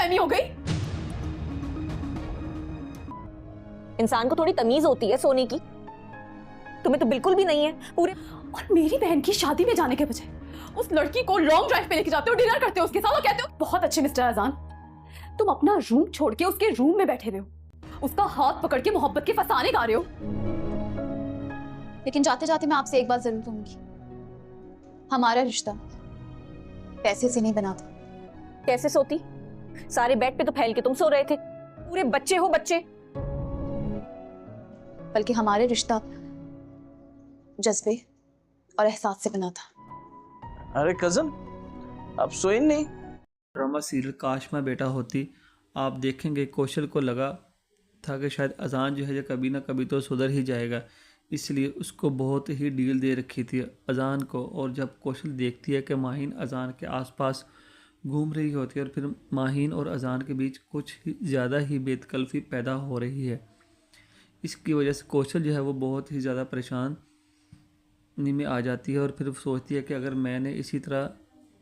फहमी हो गई। इंसान को थोड़ी तमीज होती है सोने की, तुम्हें तो बिल्कुल भी नहीं है पूरे। और मेरी बहन की शादी में जाने के बजाय उस लड़की को लॉन्ग ड्राइव पे लेके जाते हो, डिनर करते हो उसके साथ और कहते हो बहुत अच्छे मिस्टर अजान, तुम अपना रूम छोड़ के उसके रूम में बैठे हुए हो, उसका हाथ पकड़ के मोहब्बत के फसाने गा रहे हो। लेकिन जाते जाते मैं आपसे एक बात जरूर कहूंगी, हमारा रिश्ता पैसे से नहीं बना था। कैसे सोती? सारे बेड पे तो फैल के तुम सो रहे थे, पूरे बच्चे हो बच्चे। बल्कि हमारे रिश्ता जज्बे और एहसास से बना था। अरे कजन, आप सोई नहीं? ड्रामा सीरियल काश मैं बेटा होती, आप देखेंगे कौशल को लगा था कि शायद अजान जो है जो कभी ना कभी तो सुधर ही जाएगा, इसलिए उसको बहुत ही डील दे रखी थी अजान को। और जब कौशल देखती है कि माहीन अजान के आसपास घूम रही होती है और फिर माहीन और अजान के बीच कुछ ज़्यादा ही बेतकल्फ़ी पैदा हो रही है, इसकी वजह से कौशल जो है वो बहुत ही ज़्यादा परेशान में आ जाती है। और फिर सोचती है कि अगर मैंने इसी तरह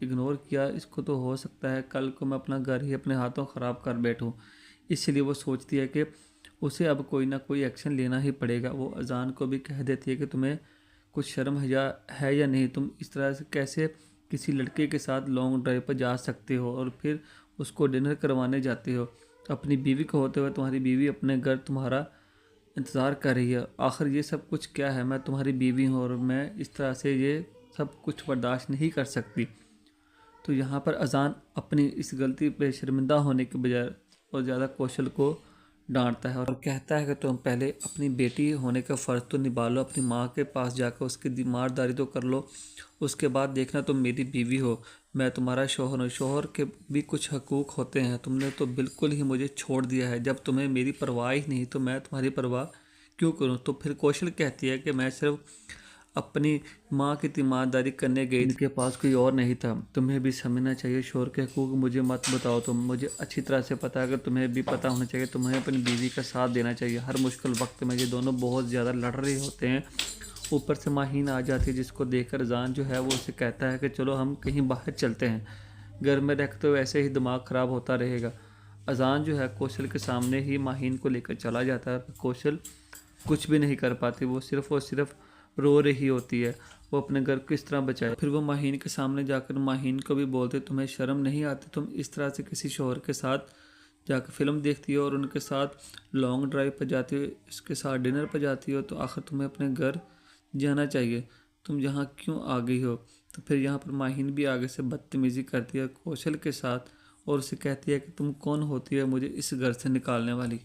इग्नोर किया इसको तो हो सकता है कल को मैं अपना घर ही अपने हाथों ख़राब कर बैठूं। इसलिए वो सोचती है कि उसे अब कोई ना कोई एक्शन लेना ही पड़ेगा। वो अजान को भी कह देती है कि तुम्हें कुछ शर्म है या नहीं, तुम इस तरह से कैसे किसी लड़के के साथ लॉन्ग ड्राइव पर जा सकते हो और फिर उसको डिनर करवाने जाते हो। अपनी बीवी को होते हुए तुम्हारी बीवी अपने घर तुम्हारा इंतज़ार कर रही है। आखिर ये सब कुछ क्या है? मैं तुम्हारी बीवी हूँ और मैं इस तरह से ये सब कुछ बर्दाश्त नहीं कर सकती। तो यहाँ पर अजान अपनी इस गलती पे शर्मिंदा होने के बजाय और ज़्यादा कौशल को डांटता है और कहता है कि तुम पहले अपनी बेटी होने का फ़र्ज़ तो निभा लो, अपनी माँ के पास जाकर उसकी दीमारदारी तो कर लो, उसके बाद देखना तुम मेरी बीवी हो, मैं तुम्हारा शौहर हूँ। शौहर के भी कुछ हकूक़ होते हैं, तुमने तो बिल्कुल ही मुझे छोड़ दिया है। जब तुम्हें मेरी परवाह ही नहीं तो मैं तुम्हारी परवाह क्यों करूँ? तो फिर कौशल कहती है कि मैं सिर्फ अपनी माँ की तीमारदारी करने गई, इनके पास कोई और नहीं था। तुम्हें भी समझना चाहिए, शौहर के हकूक़ मुझे मत बताओ, तुम मुझे अच्छी तरह से पता है। अगर तुम्हें भी पता होना चाहिए, तुम्हें अपनी बीवी का साथ देना चाहिए। हर मुश्किल वक्त में ये दोनों बहुत ज़्यादा लड़ रहे होते हैं। ऊपर से माहीन आ जाती है जिसको देखकर अजान जो है वो उसे कहता है कि चलो हम कहीं बाहर चलते हैं, घर में रखते हुए ऐसे ही दिमाग ख़राब होता रहेगा। अजान जो है कौशल के सामने ही माहीन को लेकर चला जाता है। कौशल कुछ भी नहीं कर पाती, वो सिर्फ़ और सिर्फ रो रही होती है, वो अपने घर को किस तरह बचाए। फिर वो माहीन के सामने जाकर माहीन को भी बोलते तुम्हें शर्म नहीं आती, तुम इस तरह से किसी शौहर के साथ जाकर फ़िल्म देखती हो और उनके साथ लॉन्ग ड्राइव पर जाती हो, इसके साथ डिनर पर जाती हो, तो आखिर तुम्हें अपने घर जाना चाहिए, तुम यहाँ क्यों आ गई हो? तो फिर यहाँ पर माहीन भी आगे से बदतमीज़ी करती है कौशल के साथ और उसे कहती है कि तुम कौन होती है मुझे इस घर से निकालने वाली।